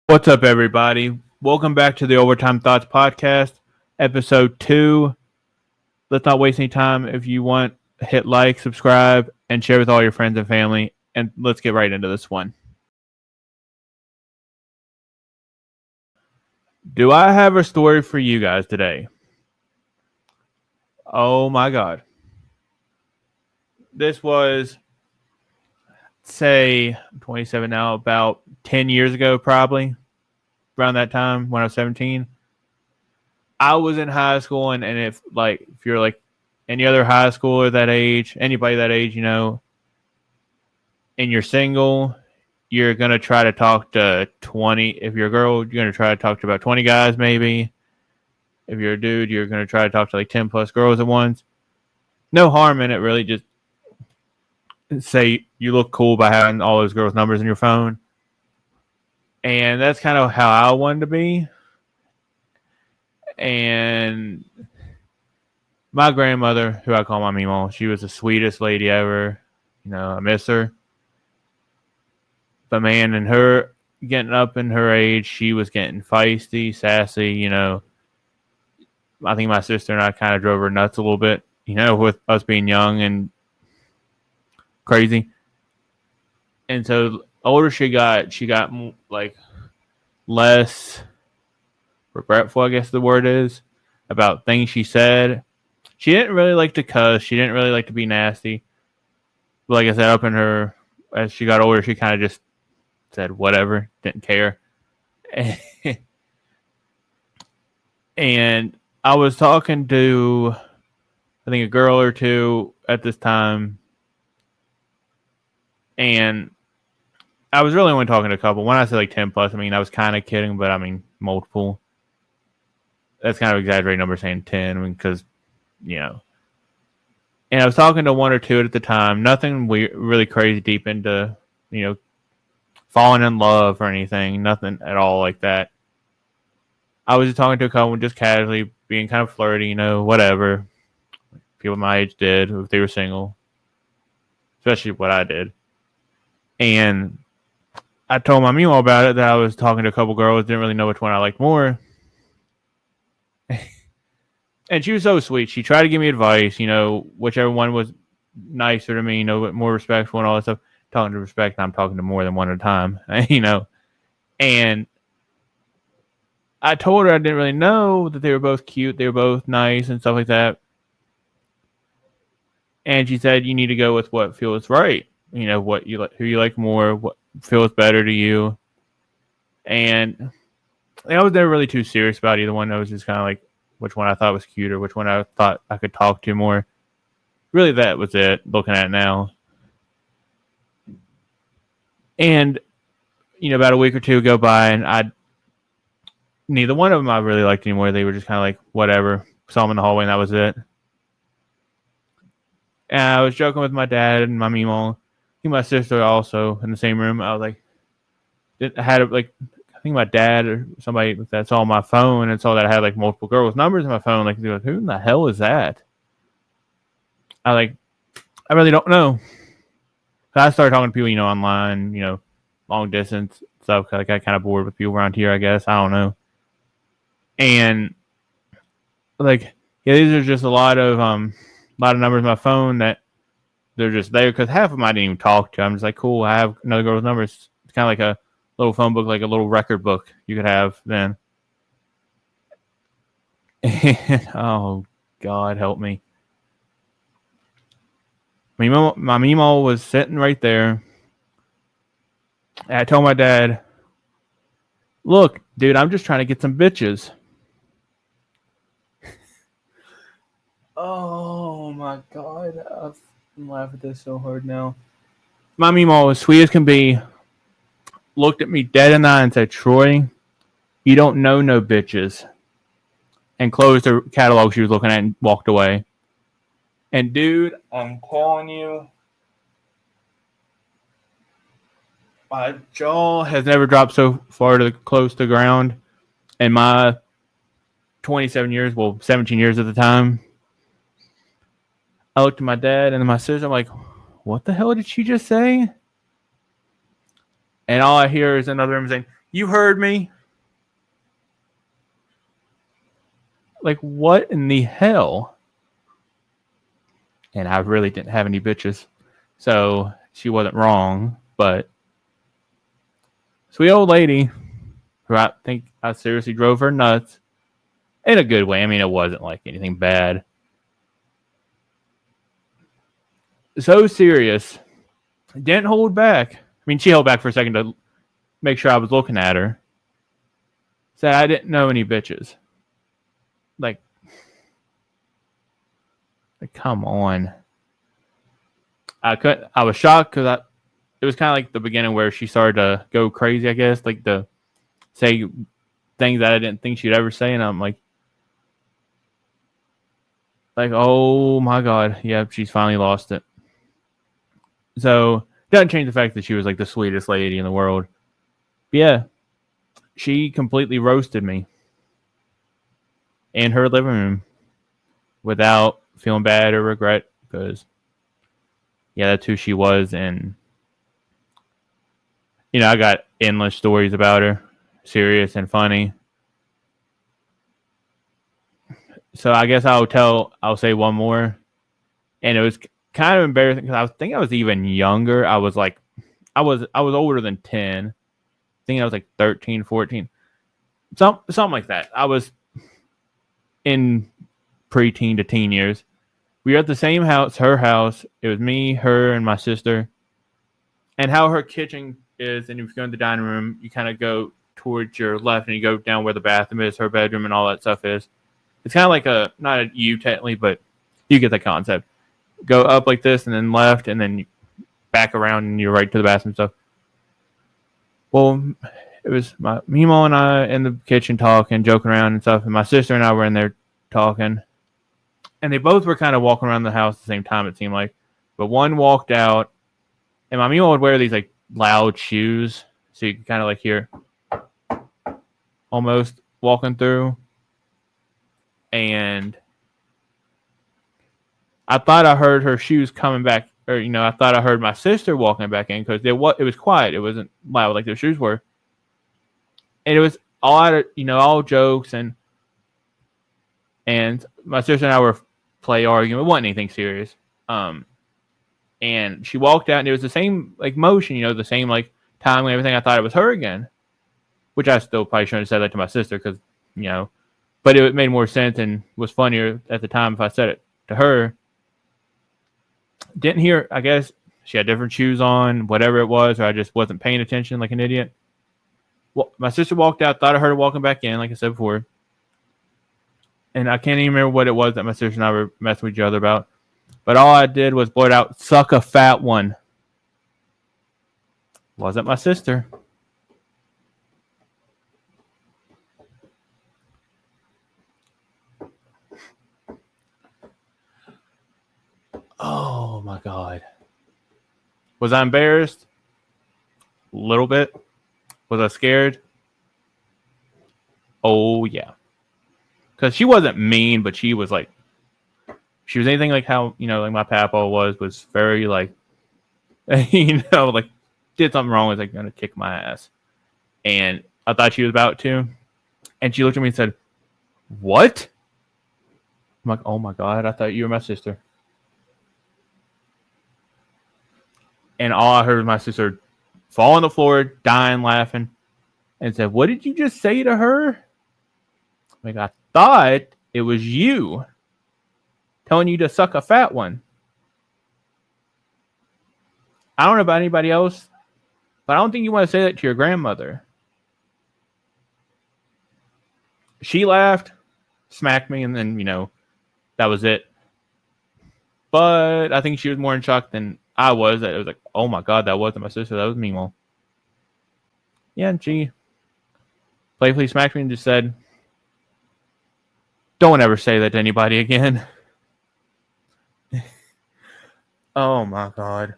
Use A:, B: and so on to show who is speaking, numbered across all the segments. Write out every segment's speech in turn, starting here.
A: What's up, everybody? Welcome back to the Overtime Thoughts Podcast, episode 2. Let's not waste any time. If you want, hit like, subscribe, and share with all your friends and family. And let's get right into this one. Do I have a story for you guys today? Oh my God. This was, say, I'm 27 now, about 10 years ago, probably, around that time when I was 17. I was in high school, and if you're like any other high schooler that age, anybody that age, and you're single, you're going to try to talk to 20. If you're a girl, you're going to try to talk to about 20 guys, maybe. If you're a dude, you're going to try to talk to like 10 plus girls at once. No harm in it, really. Just say you look cool by having all those girls' numbers in your phone. And that's kind of how I wanted to be. And my grandmother, who I call my Meemaw, she was the sweetest lady ever. I miss her. But man, and her getting up in her age, she was getting feisty, sassy. I think my sister and I kind of drove her nuts a little bit, with us being young and crazy. And so the older she got like less regretful, I guess the word is, about things she said. She didn't really like to cuss. She didn't really like to be nasty. But like I said, up in her, as she got older, she kind of just said whatever, didn't care. And I was talking to, I think, a girl or two at this time. And I was really only talking to a couple. When I say like 10 plus, I mean, I was kind of kidding, but I mean, multiple. That's kind of exaggerated number saying 10 because, And I was talking to one or two at the time. Nothing really crazy deep into, falling in love or anything. Nothing at all like that. I was just talking to a couple, just casually being kind of flirty, whatever. People my age did if they were single. Especially what I did. And I told my Meemaw about it, that I was talking to a couple girls, didn't really know which one I liked more. And she was so sweet. She tried to give me advice, whichever one was nicer to me, more respectful and all that stuff. Talking to respect, I'm talking to more than one at a time, And I told her I didn't really know that they were both cute. They were both nice and stuff like that. And she said, you need to go with what feels right. What you like, who you like more, what feels better to you. And I was never really too serious about either one. I was just kind of like, which one I thought was cuter, which one I thought I could talk to more. Really, that was it, looking at it now. And, about a week or two go by, and neither one of them I really liked anymore. They were just kind of like, whatever. Saw them in the hallway, and that was it. And I was joking with my dad and my Meemaw. I think my sister also in the same room. I was like, I think my dad or somebody that saw my phone and saw that I had like multiple girls' numbers in my phone. Like, who in the hell is that? I really don't know. So I started talking to people, online, long distance stuff. I got kind of bored with people around here, I guess. I don't know. And these are just a lot of numbers in my phone that they're just there because half of them I didn't even talk to. I'm just like, cool, I have another girl's numbers. It's kind of like a little phone book, like a little record book you could have then. Oh, God, help me. My Meemaw was sitting right there. And I told my dad, look, dude, I'm just trying to get some bitches. Oh, my God. I'm laughing at this so hard now. My Meemaw, as sweet as can be, looked at me dead in the eye and said, Troy, you don't know no bitches. And closed the catalog she was looking at and walked away. And dude, I'm telling you, my jaw has never dropped so far close to the ground in my 27 years, 17 years at the time. I looked at my dad and my sister. I'm like, what the hell did she just say? And all I hear is another room saying, You heard me. Like, what in the hell? And I really didn't have any bitches. So she wasn't wrong. But sweet old lady, who I think I seriously drove her nuts in a good way. I mean, it wasn't like anything bad. So serious. Didn't hold back. I mean, she held back for a second to make sure I was looking at her. Said I didn't know any bitches. Like, come on. I was shocked because it was kind of like the beginning where she started to go crazy, I guess, like to say things that I didn't think she'd ever say, and I'm like, oh my god, yeah, she's finally lost it. So doesn't change the fact that she was like the sweetest lady in the world. But yeah, she completely roasted me in her living room without feeling bad or regret because yeah, that's who she was, and I got endless stories about her, serious and funny. So I guess I'll say one more, and it was kind of embarrassing because I think I was even younger. I was older than 10. I think I was like 13, 14, something like that. I was in preteen to teen years. We were at the same house, her house. It was me, her, and my sister. And how her kitchen is, and if you go in the dining room, you kind of go towards your left and you go down where the bathroom is, her bedroom, and all that stuff is. It's kind of like not a U technically, but you get the concept. Go up like this and then left and then back around and you're right to the bathroom stuff. Well, it was my Mimo and I in the kitchen talking, joking around and stuff, and my sister and I were in there talking. And they both were kind of walking around the house at the same time, it seemed like. But one walked out, and my Mimo would wear these like loud shoes, so you can kind of like hear almost walking through. And I thought I heard her shoes coming back, or I thought I heard my sister walking back in because it was quiet. It wasn't loud like their shoes were, and it was all out of, all jokes and my sister and I were play arguing. It wasn't anything serious. And she walked out, and it was the same like motion, the same like time and everything. I thought it was her again, which I still probably shouldn't have said that to my sister because but it made more sense and was funnier at the time if I said it to her. Didn't hear. I guess she had different shoes on, whatever it was, or I just wasn't paying attention like an idiot. Well, my sister walked out. Thought I heard her walking back in, like I said before. And I can't even remember what it was that my sister and I were messing with each other about. But all I did was blurt out, "Suck a fat one." Wasn't my sister. Oh my god. Was I embarrassed? A little bit. Was I scared? Oh yeah. Because she wasn't mean, but she was anything like how, like my papa was very like, like did something wrong, was like going to kick my ass. And I thought she was about to. And she looked at me and said, "What?" I'm like, "Oh my god, I thought you were my sister." And all I heard was my sister fall on the floor, dying, laughing, and said, "What did you just say to her?" Like, I thought it was you telling you to suck a fat one. I don't know about anybody else, but I don't think you want to say that to your grandmother. She laughed, smacked me, and then, that was it. But I think she was more in shock than I was. That it was like, oh my god, that wasn't my sister, that was Mimo. Yeah, and she playfully smacked me and just said, "Don't ever say that to anybody again." Oh my god.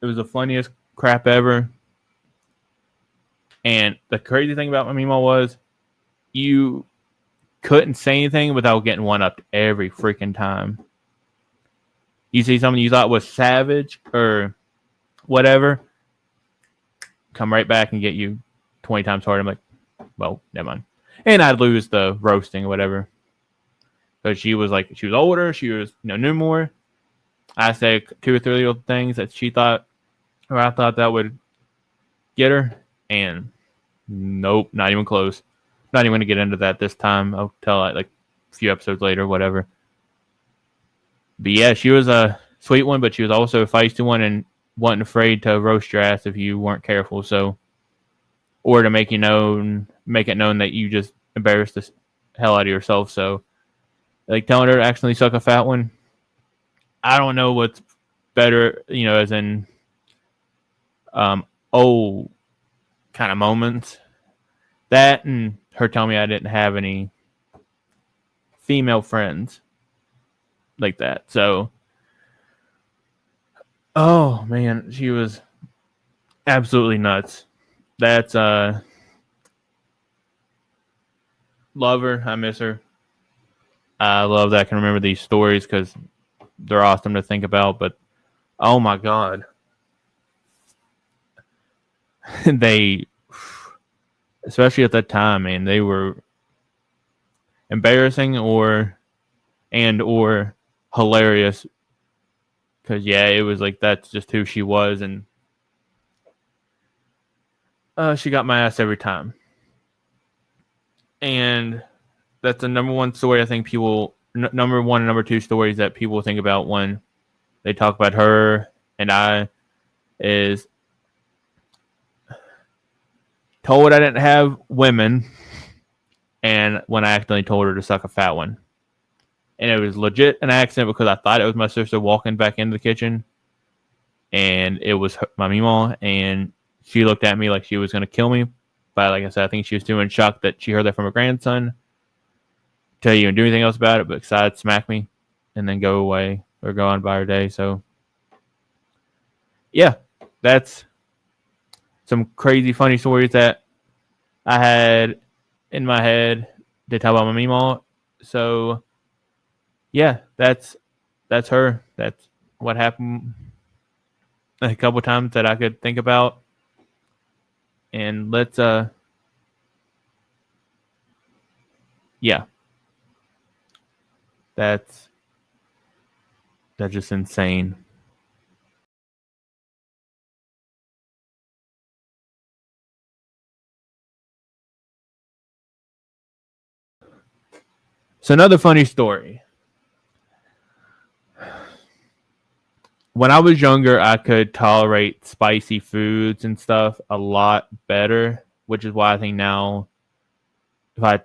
A: It was the funniest crap ever. And the crazy thing about my Mimo was you couldn't say anything without getting one upped every freaking time. You see something you thought was savage or whatever, come right back and get you 20 times harder. I'm like, well, never mind. And I'd lose the roasting or whatever. Because she was older. She was, knew more. I said 2 or 3 little things that she thought, or I thought that would get her. And nope, not even close. Not even going to get into that this time. I'll tell it like a few episodes later, whatever. But yeah, she was a sweet one, but she was also a feisty one and wasn't afraid to roast your ass if you weren't careful. So, or to make it known that you just embarrassed the hell out of yourself. So, like telling her to accidentally suck a fat one, I don't know what's better, as in old kind of moments. That and her telling me I didn't have any female friends like that. So, oh man, she was absolutely nuts. That's love her. I miss her. I love that I can remember these stories because they're awesome to think about. But oh my god, they, especially at that time, man, they were embarrassing or hilarious. Because yeah, it was like that's just who she was, and she got my ass every time. And that's the number one story I think people, number one and number two stories that people think about when they talk about her and I, is told I didn't have women, and when I accidentally told her to suck a fat one. And it was legit an accident because I thought it was my sister walking back into the kitchen, and it was my meemaw, and she looked at me like she was going to kill me. But like I said, I think she was too in shock that she heard that from her grandson to even do anything else about it, but besides smack me and then go away or go on by her day. So, yeah, that's some crazy funny stories that I had in my head to tell about my meemaw. So, yeah, that's her. That's what happened a couple times that I could think about. And let's yeah. That's just insane. So another funny story. When I was younger, I could tolerate spicy foods and stuff a lot better, which is why I think now if I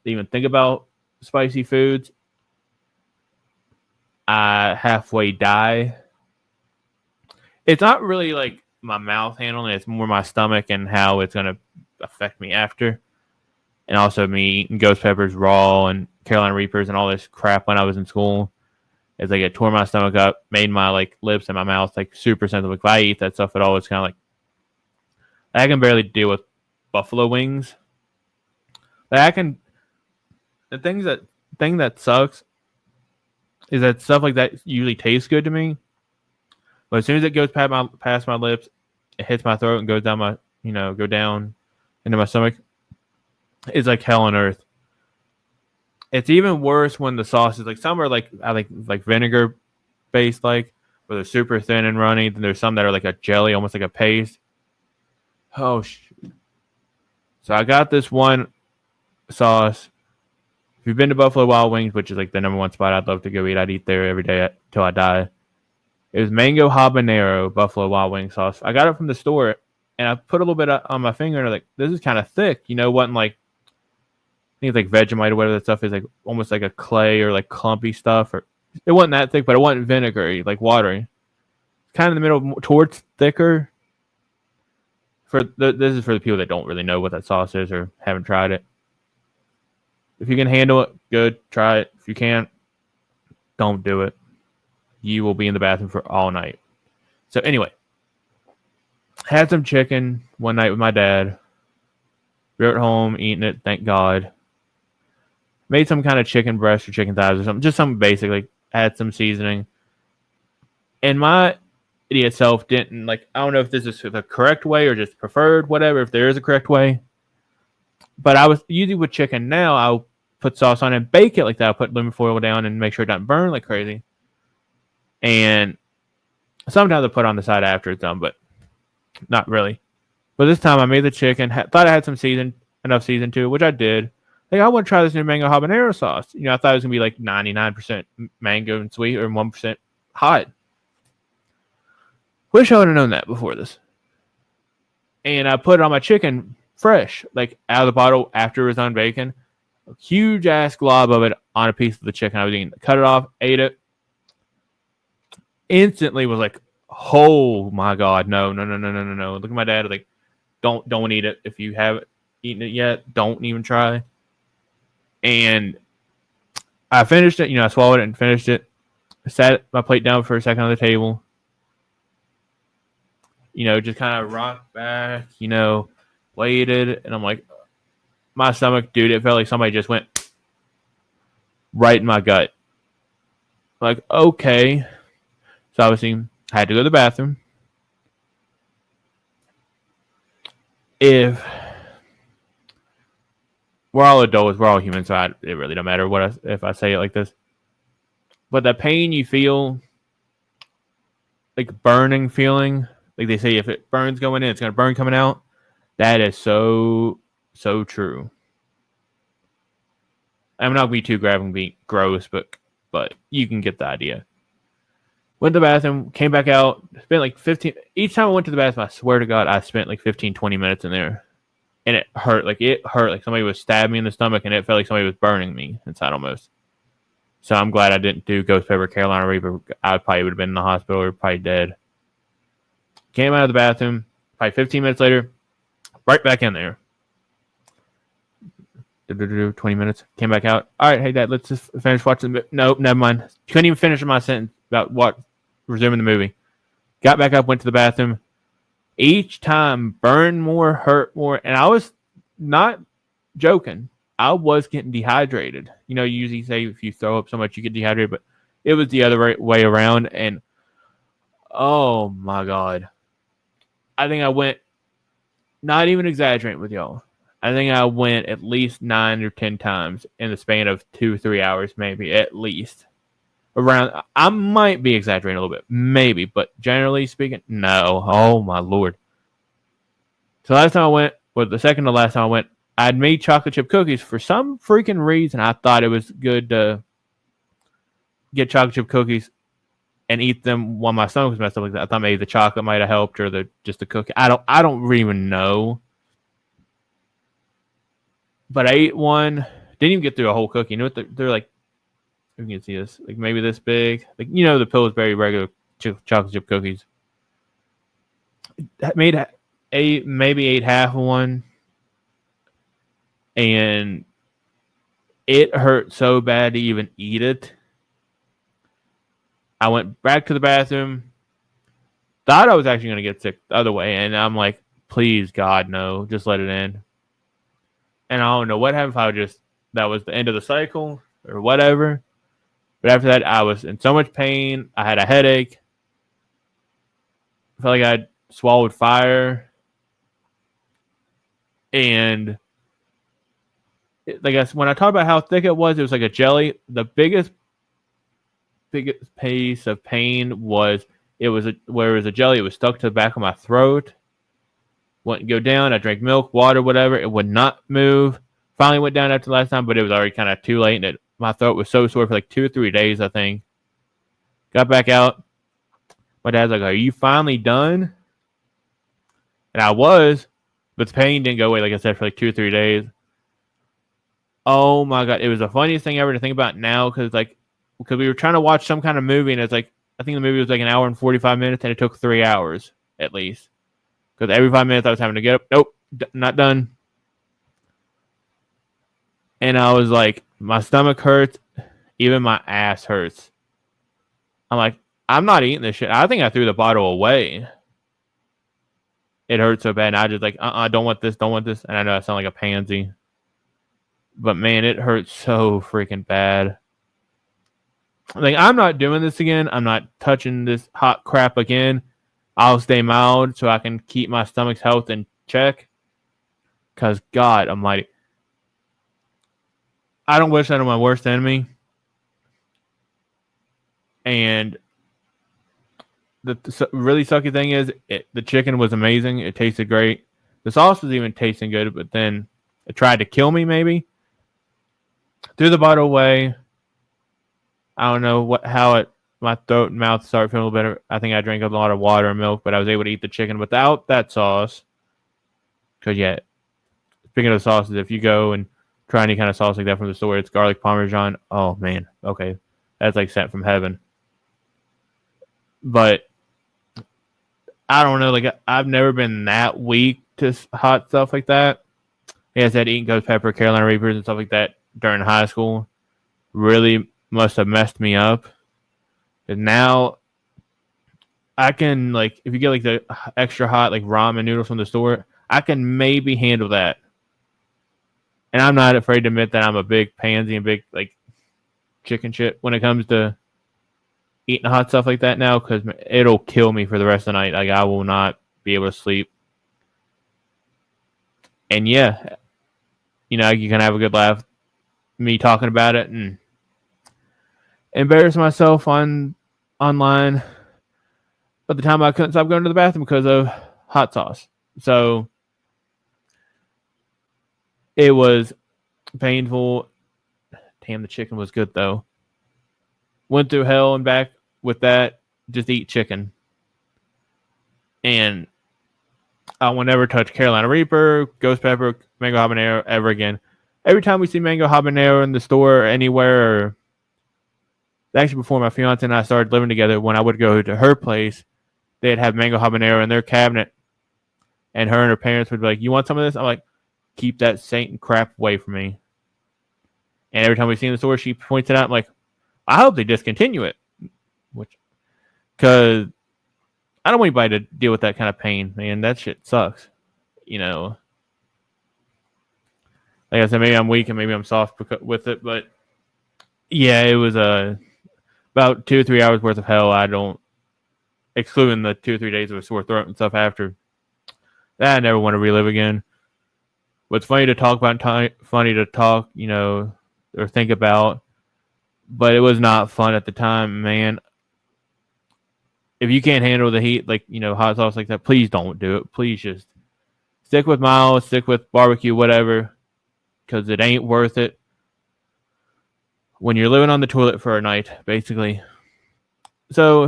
A: even think about spicy foods, I halfway die. It's not really like my mouth handling it, it's more my stomach and how it's going to affect me after. And also me eating ghost peppers raw and Carolina Reapers and all this crap when I was in school. It's like it tore my stomach up, made my like lips and my mouth like super sensitive. If I eat that stuff at all, it's kind of like I can barely deal with buffalo wings. Like I can. The thing that sucks is that stuff like that usually tastes good to me, but as soon as it goes past my lips, it hits my throat and goes down go down into my stomach. It's like hell on earth. It's even worse when the sauce is like some are like I like vinegar based, like where they're super thin and runny. Then there's some that are like a jelly, almost like a paste. Oh shoot. So I got this one sauce. If you've been to Buffalo Wild Wings, which is like the number one spot I'd love to go eat, I'd eat there every day till I die. It was mango habanero Buffalo Wild Wing sauce. I got it from the store, and I put a little bit on my finger, and I'm like, this is kind of thick. Wasn't like, I think it's like Vegemite or whatever that stuff is, like almost like a clay or like clumpy stuff. Or it wasn't that thick, but it wasn't vinegary, like watery. Kind of in the middle, towards thicker. This is for the people that don't really know what that sauce is or haven't tried it. If you can handle it, good. Try it. If you can't, don't do it. You will be in the bathroom for all night. So anyway, had some chicken one night with my dad. We were at home eating it, thank God. Made some kind of chicken breast or chicken thighs or something. Just something basic, like add some seasoning. And my itself didn't like. I don't know if this is the correct way or just preferred, whatever. If there is a correct way, but I was usually with chicken now. I'll put sauce on and bake it like that. I'll put lemon foil down and make sure it doesn't burn like crazy. And sometimes I put on the side after it's done, but not really. But this time I made the chicken. Thought I had enough season to it, which I did. Like I want to try this new mango habanero sauce. I thought it was gonna be like 99% mango and sweet or 1% hot. Wish I would have known that before this. And I put it on my chicken fresh, like out of the bottle after it was done baking. A huge ass glob of it on a piece of the chicken I was eating. Cut it off, ate it. Instantly was like, oh my God, no. Look at my dad, like, don't eat it. If you haven't eaten it yet, don't even try. And I finished it, I swallowed it and finished it. I sat my plate down for a second on the table. Just kind of rocked back, waited, and I'm like, my stomach, dude, it felt like somebody just went right in my gut. Like, okay. So obviously, I had to go to the bathroom. If we're all adults, we're all humans, so it really don't matter if I say it like this. But the pain you feel, like burning feeling, like they say if it burns going in, it's going to burn coming out. That is so true. I'm not going to be too graphic and be gross, but you can get the idea. Went to the bathroom, came back out, spent like 15... Each time I went to the bathroom, I swear to God, I spent like 15, 20 minutes in there. And it hurt. Like somebody was stabbing me in the stomach, and it felt like somebody was burning me inside almost. So I'm glad I didn't do Ghost Pepper Carolina Reaper. I probably would have been in the hospital or probably dead. Came out of the bathroom, probably 15 minutes later, right back in there. 20 minutes, came back out. All right, hey, Dad, let's just finish watching. Nope, never mind. Couldn't even finish my sentence about resuming the movie. Got back up, went to the bathroom. Each time, burned more, hurt more, and I was not joking. I was getting dehydrated. You usually say if you throw up so much, you get dehydrated, but it was the other way around, and oh my God. I think I went, not even exaggerating with y'all, I think I went at least 9 or 10 times in the span of 2 or 3 hours, maybe, at least. Around, I might be exaggerating a little bit, maybe, but generally speaking, no. Oh my Lord. So last time I went, the second to last time I went, I'd made chocolate chip cookies. For some freaking reason, I thought it was good to get chocolate chip cookies and eat them while my stomach was messed up like that. I thought maybe the chocolate might have helped or just the cookie. I don't even know. But I ate one. Didn't even get through a whole cookie. They're like, you can see this, like maybe this big. Like the Pillsbury regular chocolate chip cookies. Maybe ate half of one, and it hurt so bad to even eat it. I went back to the bathroom. Thought I was actually going to get sick the other way, and I'm like, please God, no, just let it in. And I don't know what happened. If that was the end of the cycle or whatever. But after that, I was in so much pain. I had a headache. I felt like I'd swallowed fire. And when I talk about how thick it was like a jelly. The biggest piece of pain was where it was a jelly. It was stuck to the back of my throat. Wouldn't go down. I drank milk, water, whatever. It would not move. Finally went down after the last time, but it was already kind of too late. And my throat was so sore for like 2 or 3 days, I think. Got back out. My dad's like, are you finally done? And I was, but the pain didn't go away, like I said, for like 2 or 3 days. Oh my God. It was the funniest thing ever to think about now because we were trying to watch some kind of movie, and it's like, I think the movie was like an hour and 45 minutes, and it took 3 hours at least. Because every 5 minutes I was having to get up. Nope, not done. And I was like, my stomach hurts. Even my ass hurts. I'm like, I'm not eating this shit. I think I threw the bottle away. It hurt so bad. And I just like, don't want this, don't want this. And I know I sound like a pansy. But man, it hurts so freaking bad. Like, I'm not doing this again. I'm not touching this hot crap again. I'll stay mild so I can keep my stomach's health in check. Because, God almighty, I don't wish that on my worst enemy. And the really sucky thing is the chicken was amazing. It tasted great. The sauce was even tasting good, but then it tried to kill me maybe. Threw the bottle away. I don't know my throat and mouth started feeling a little better. I think I drank a lot of water and milk, but I was able to eat the chicken without that sauce. Because, yeah, speaking of sauces, if you go and try any kind of sauce like that from the store, it's garlic parmesan. Oh, man. Okay. That's like sent from heaven. But I don't know. Like, I've never been that weak to hot stuff like that. Yes, I'd eaten ghost pepper, Carolina Reapers, and stuff like that during high school. Really must have messed me up. And now I can, like, if you get like the extra hot like ramen noodles from the store, I can maybe handle that. And I'm not afraid to admit that I'm a big pansy and big like chicken shit when it comes to eating hot stuff like that now, because it'll kill me for the rest of the night. Like, I will not be able to sleep. And yeah, you know, you can have a good laugh me talking about it and embarrass myself online. But the time I couldn't stop going to the bathroom because of hot sauce. So it was painful. Damn, the chicken was good though. Went through hell and back with that. Just eat chicken. And I will never touch Carolina Reaper, Ghost Pepper, Mango Habanero ever again. Every time we see Mango Habanero in the store or anywhere, or actually before my fiance and I started living together, when I would go to her place, they'd have Mango Habanero in their cabinet. And her and her parents would be like, "You want some of this?" I'm like, "Keep that Satan crap away from me." And every time we see in the store, she points it out. I'm like, "I hope they discontinue it." Because I don't want anybody to deal with that kind of pain, man. That shit sucks. You know, like I said, maybe I'm weak and maybe I'm soft with it, but yeah, it was about 2 or 3 hours worth of hell. I don't, excluding the 2 or 3 days of a sore throat and stuff after that, I never want to relive again. What's funny to talk about, funny to talk, you know, or think about, but it was not fun at the time, man. If you can't handle the heat, like, you know, hot sauce like that, please don't do it. Please just stick with mild, stick with barbecue, whatever, because it ain't worth it when you're living on the toilet for a night, basically. So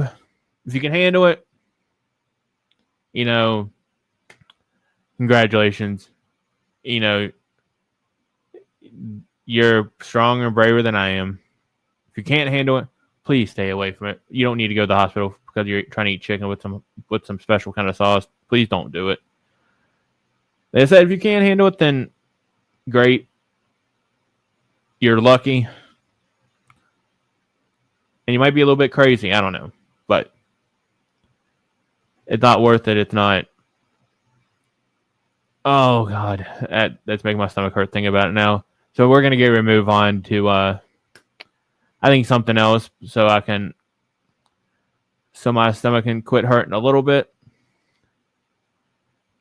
A: if you can handle it, you know, congratulations. You know, you're stronger and braver than I am. If you can't handle it, please stay away from it. You don't need to go to the hospital because you're trying to eat chicken with some special kind of sauce. Please don't do it. They said if you can't handle it, then great. You're lucky. And you might be a little bit crazy. I don't know. But it's not worth it. It's not. Oh, God. That's making my stomach hurt thinking about it now. So we're going to get ready to move on to, I think, something else so my stomach can quit hurting a little bit.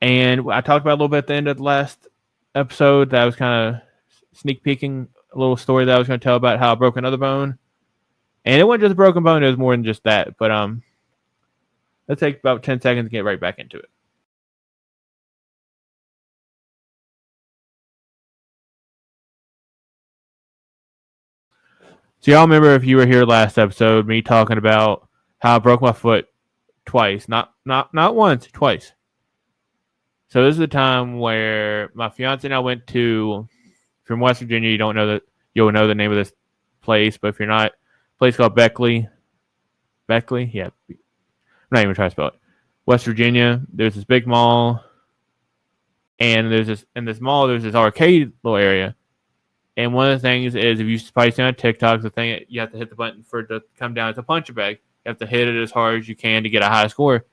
A: And I talked about a little bit at the end of the last episode that I was kind of sneak peeking a little story that I was going to tell about how I broke another bone. And it wasn't just a broken bone. It was more than just that. But let's take about 10 seconds to get right back into it. So y'all remember, if you were here last episode, me talking about how I broke my foot twice. Not once, twice. So this is the time where my fiance and I went to, from West Virginia, you'll know the name of this place, but if you're not, a place called Beckley. Beckley? Yeah. I'm not even trying to spell it. West Virginia, there's this big mall, and in this mall, there's this arcade little area. And one of the things is, if you probably see on TikTok, the thing you have to hit the button for it to come down. It's a punch bag. You have to hit it as hard as you can to get a high score.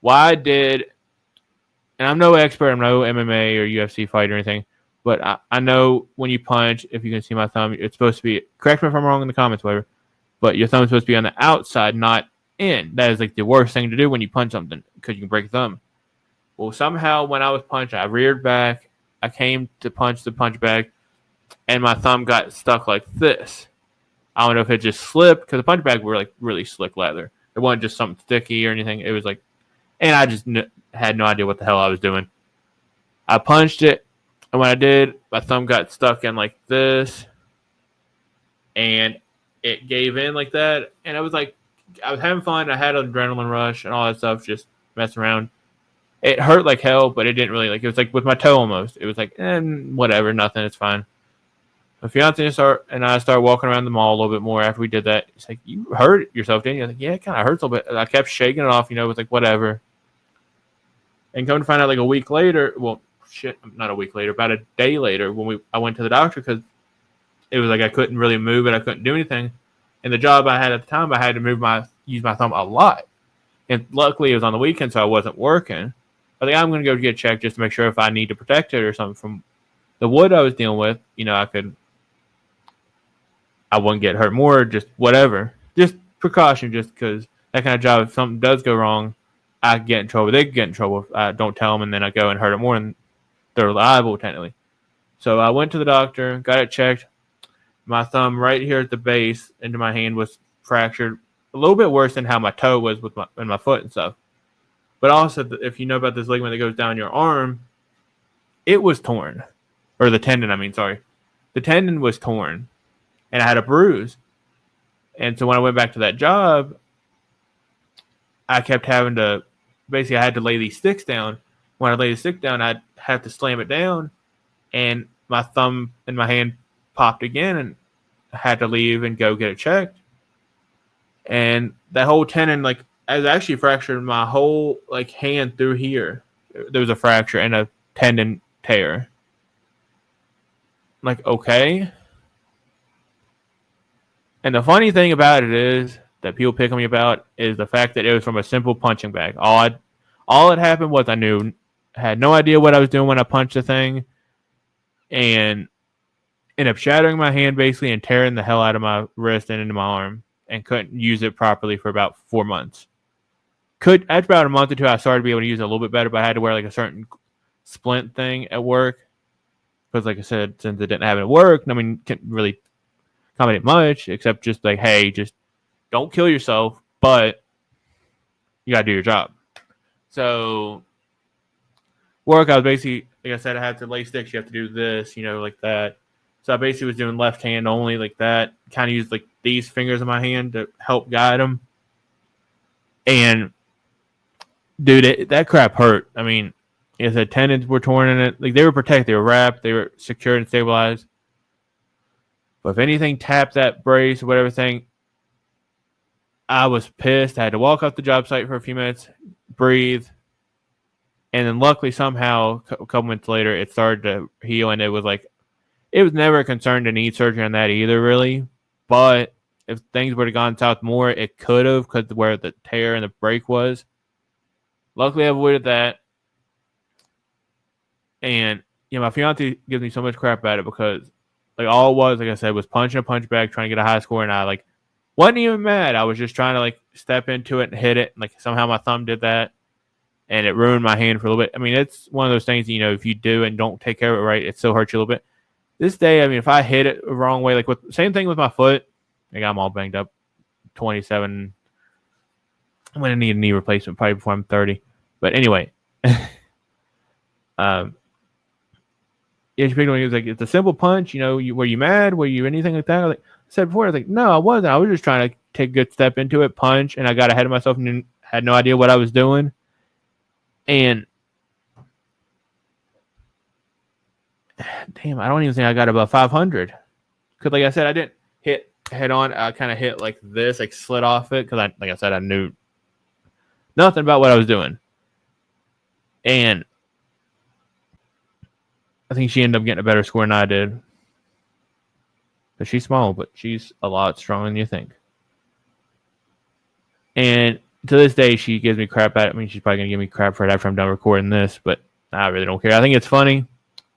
A: And I'm no expert, I'm no MMA or UFC fighter or anything, but I know when you punch, if you can see my thumb, it's supposed to be, correct me if I'm wrong in the comments, whatever, but your thumb's supposed to be on the outside, not in. That is like the worst thing to do when you punch something because you can break a thumb. Well, somehow when I was punching, I reared back. I came to punch the punch bag, and my thumb got stuck like this. I don't know if it just slipped because the punch bag were like really slick leather. It wasn't just something sticky or anything. It was like, and I just had no idea what the hell I was doing. I punched it, and when I did, my thumb got stuck in like this, and it gave in like that. And I was like, I was having fun. I had an adrenaline rush and all that stuff, just messing around. It hurt like hell, but it didn't really, like, it was like with my toe almost. It was like, whatever, nothing, it's fine. My fiance and I started walking around the mall a little bit more after we did that. It's like, you hurt yourself, didn't you? I was like, yeah, it kind of hurts a little bit. And I kept shaking it off, it was like, whatever. And come to find out like a week later, well, shit, not a week later, about a day later, when I went to the doctor because it was like I couldn't really move it. I couldn't do anything. And the job I had at the time, I had to use my thumb a lot. And luckily it was on the weekend, so I wasn't working. I think I'm going to go get checked just to make sure if I need to protect it or something from the wood I was dealing with. I wouldn't get hurt more, just whatever. Just precaution, just because that kind of job, if something does go wrong, I could get in trouble. They could get in trouble if I don't tell them, and then I go and hurt it more, and they're liable, technically. So I went to the doctor, got it checked. My thumb right here at the base into my hand was fractured a little bit worse than how my toe was with my foot and stuff. But also, if you know about this ligament that goes down your arm, it was torn. Or the tendon, The tendon was torn. And I had a bruise. And so when I went back to that job, I kept having to, basically I had to lay these sticks down. When I lay the stick down, I'd have to slam it down. And my thumb and my hand popped again, and I had to leave and go get it checked. And that whole tendon, like, I was actually fractured my whole like hand through here. There was a fracture and a tendon tear. Like, okay. And the funny thing about it is that people pick on me about is the fact that it was from a simple punching bag. All that happened was I had no idea what I was doing when I punched the thing, and ended up shattering my hand basically and tearing the hell out of my wrist and into my arm, and couldn't use it properly for about 4 months. After about a month or two, I started to be able to use it a little bit better, but I had to wear like a certain splint thing at work. Because like I said, since it didn't have it at work, can't really accommodate much, except just like, hey, just don't kill yourself, but you got to do your job. So work, I was basically, like I said, I had to lay sticks. You have to do this, like that. So I basically was doing left hand only like that. Kind of used like these fingers of my hand to help guide them. And dude, that crap hurt. Like I said, tendons were torn in it. Like, they were protected, they were wrapped, they were secured and stabilized. But if anything tapped that brace or whatever thing, I was pissed. I had to walk off the job site for a few minutes, breathe, and then luckily somehow a couple minutes later it started to heal, and it was never a concern to need surgery on that either, really. But if things would have gone south more, it could have, because where the tear and the break was. Luckily, I avoided that. And, my fiance gives me so much crap about it because, all it was, like I said, was punching a punch bag, trying to get a high score, and I, wasn't even mad. I was just trying to, step into it and hit it. Somehow my thumb did that, and it ruined my hand for a little bit. It's one of those things, if you do and don't take care of it right, it still hurts you a little bit. This day, if I hit it the wrong way, same thing with my foot. I'm all banged up, 27. I'm going to need a knee replacement probably before I'm 30. But anyway, she picked on me. He was like, it's a simple punch. Were you mad? Were you anything like that? I said before, I was like, no, I wasn't. I was just trying to take a good step into it, punch, and I got ahead of myself and had no idea what I was doing. And damn, I don't even think I got above 500. Because like I said, I didn't hit head on. I kind of hit like this, slid off it. Because like I said, I knew nothing about what I was doing. And I think she ended up getting a better score than I did. But she's small, but she's a lot stronger than you think. And to this day, she gives me crap at it. She's probably going to give me crap for it after I'm done recording this, but I really don't care. I think it's funny.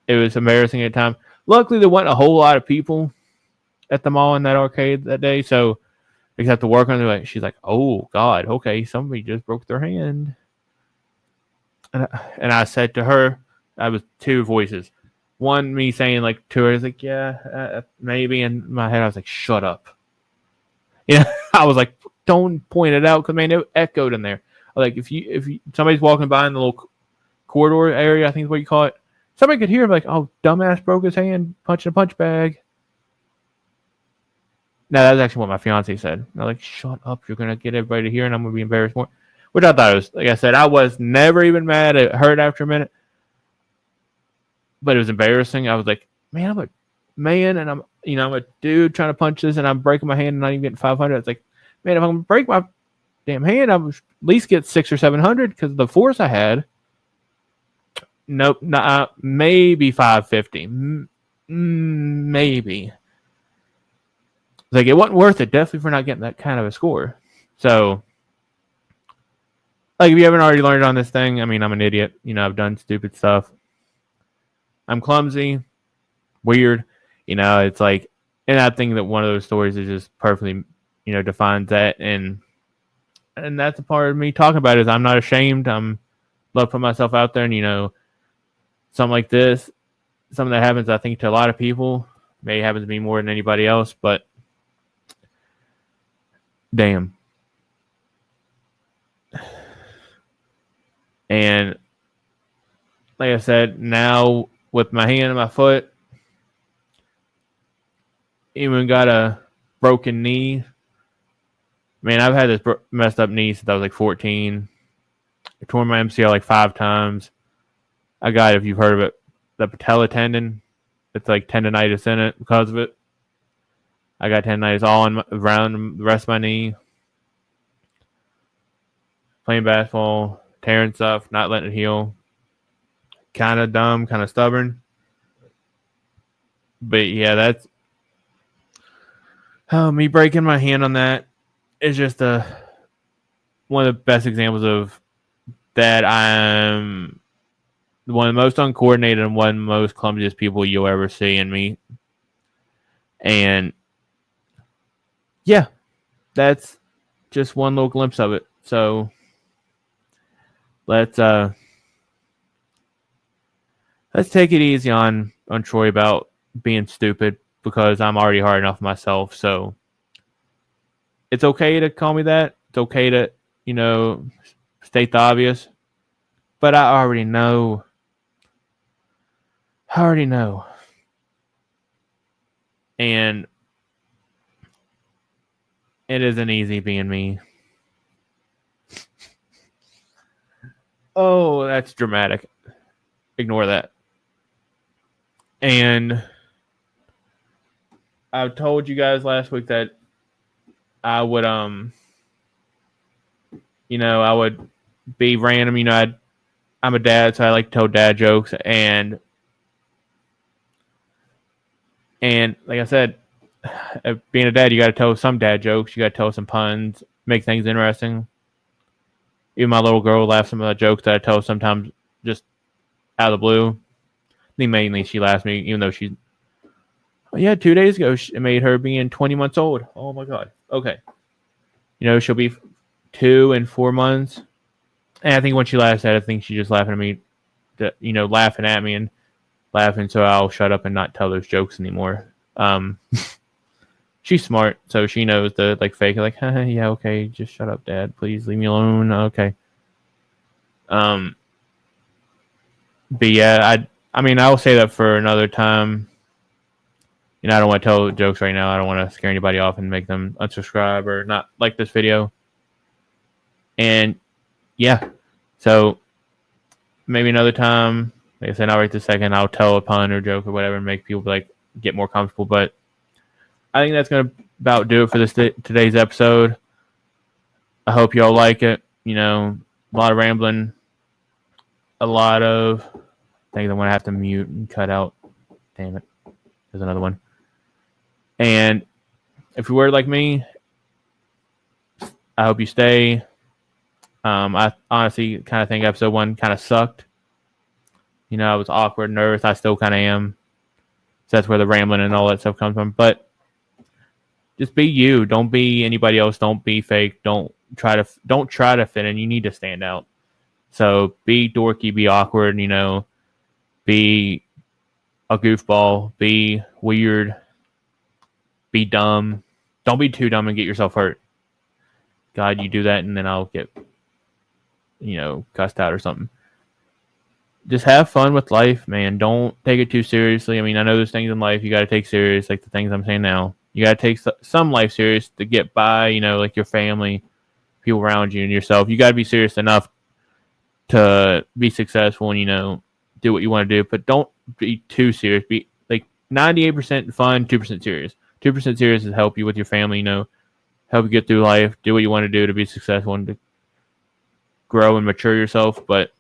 A: It was embarrassing at the time. Luckily, there wasn't a whole lot of people at the mall in that arcade that day, so except to work on it. Like, she's like, oh God, okay, somebody just broke their hand. And I said to her, I was two voices. One, me saying like to her, I was like, yeah, maybe. In my head, I was like, shut up. Yeah, I was like, don't point it out because man, it echoed in there. Like if somebody's walking by in the little corridor area, I think is what you call it. Somebody could hear like, oh, dumbass broke his hand punching a punch bag. No, that's actually what my fiance said. I'm like, shut up, you're gonna get everybody to hear, and I'm gonna be embarrassed more. Which I thought was, like I said, I was never even mad. It hurt after a minute, but it was embarrassing. I was like, man, I'm a man, and I'm a dude trying to punch this, and I'm breaking my hand and not even getting 500. It's like, man, if I'm gonna break my damn hand, I would at least get 600 or 700 because of the force I had. Nope, maybe 550, maybe. Like it wasn't worth it, definitely for not getting that kind of a score. So, like, if you haven't already learned on this thing, I mean, I'm an idiot. I've done stupid stuff. I'm clumsy, weird. It's like, and I think that one of those stories is just perfectly, defines that, and that's a part of me talking about it is I'm not ashamed. I'm love putting myself out there, and something like this, something that happens, I think, to a lot of people, may happen to me more than anybody else, but damn. And like I said, now with my hand and my foot, even got a broken knee. Man, I've had this messed up knee since I was like 14. I tore my MCL like 5 times. I got, if you've heard of it, the patella tendon. It's like tendonitis in it because of it. I got tendonitis all around the rest of my knee. Playing basketball, tearing stuff, not letting it heal. Kind of dumb, kind of stubborn. But yeah, that's me breaking my hand on that is just one of the best examples of that I'm one of the most uncoordinated and one of the most clumsiest people you'll ever see in me. And yeah, that's just one little glimpse of it. So let's take it easy on Troy about being stupid because I'm already hard enough myself. So it's okay to call me that. It's okay to, state the obvious. But I already know. And it isn't easy being me. Oh, that's dramatic. Ignore that. And I told you guys last week that I would I would be random, I'm a dad, so I like to tell dad jokes, and like I said, being a dad, you got to tell some dad jokes, you got to tell some puns, make things interesting. Even my little girl laughs at some of the jokes that I tell sometimes just out of the blue. I think mainly she laughs at me, even though she's, 2 days ago it made her being 20 months old. Oh my God. Okay. She'll be 2 and 4 months. And I think when she laughs at it, I think she's just laughing at me, laughing at me and laughing so I'll shut up and not tell those jokes anymore. She's smart, so she knows the fake, like, yeah, okay, just shut up, Dad. Please leave me alone. Okay. But yeah, I'll say that for another time. I don't want to tell jokes right now. I don't want to scare anybody off and make them unsubscribe or not like this video. And yeah, so maybe another time, like I said, not right this second, I'll tell a pun or joke or whatever and make people get more comfortable. But I think that's going to about do it for today's episode. I hope y'all like it. A lot of rambling, a lot of things I'm going to have to mute and cut out. Damn it. There's another one. And if you were like me, I hope you stay. I honestly kind of think episode 1 kind of sucked. I was awkward, nervous. I still kind of am. So that's where the rambling and all that stuff comes from. But just be you. Don't be anybody else. Don't be fake. Don't try to fit in. You need to stand out. So be dorky, be awkward, be a goofball, be weird, be dumb. Don't be too dumb and get yourself hurt. God, you do that and then I'll get, cussed out or something. Just have fun with life, man. Don't take it too seriously. I mean, I know there's things in life you got to take serious, like the things I'm saying now. You got to take some life serious to get by, like your family, people around you, and yourself. You got to be serious enough to be successful and, do what you want to do. But don't be too serious. Be like 98% fun, 2% serious. 2% serious is help you with your family, help you get through life, do what you want to do to be successful and to grow and mature yourself. But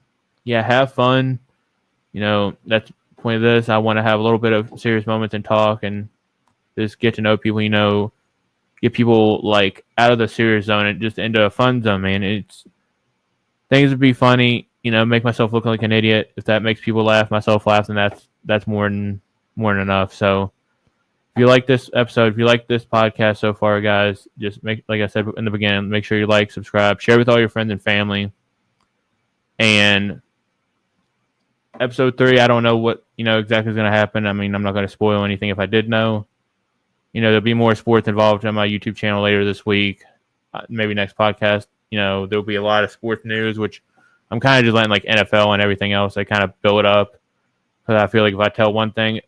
A: yeah, have fun. That's the point of this. I want to have a little bit of serious moments and talk and just get to know people, get people like out of the serious zone and just into a fun zone, man. Things would be funny, make myself look like an idiot. If that makes people laugh, myself laugh, then that's more than enough. So if you like this episode, if you like this podcast so far, guys, just like I said in the beginning, make sure you like, subscribe, share with all your friends and family. And episode 3, I don't know what exactly is going to happen. I mean, I'm not going to spoil anything if I did know. There'll be more sports involved on my YouTube channel later this week. Maybe next podcast. There'll be a lot of sports news, which I'm kind of just letting like NFL and everything else. I kind of build up because I feel like if I tell one thing,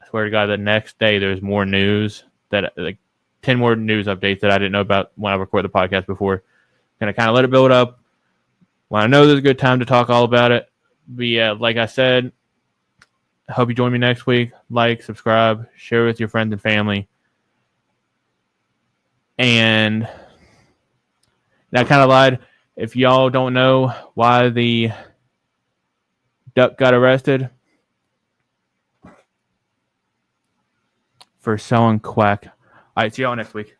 A: I swear to God, the next day there's more news that like 10 more news updates that I didn't know about when I recorded the podcast before. Gonna kind of let it build up. When I know there's a good time to talk all about it. But yeah, like I said, I hope you join me next week. Like, subscribe, share with your friends and family. And I kind of lied. If y'all don't know why the duck got arrested for selling quack. All right, see y'all next week.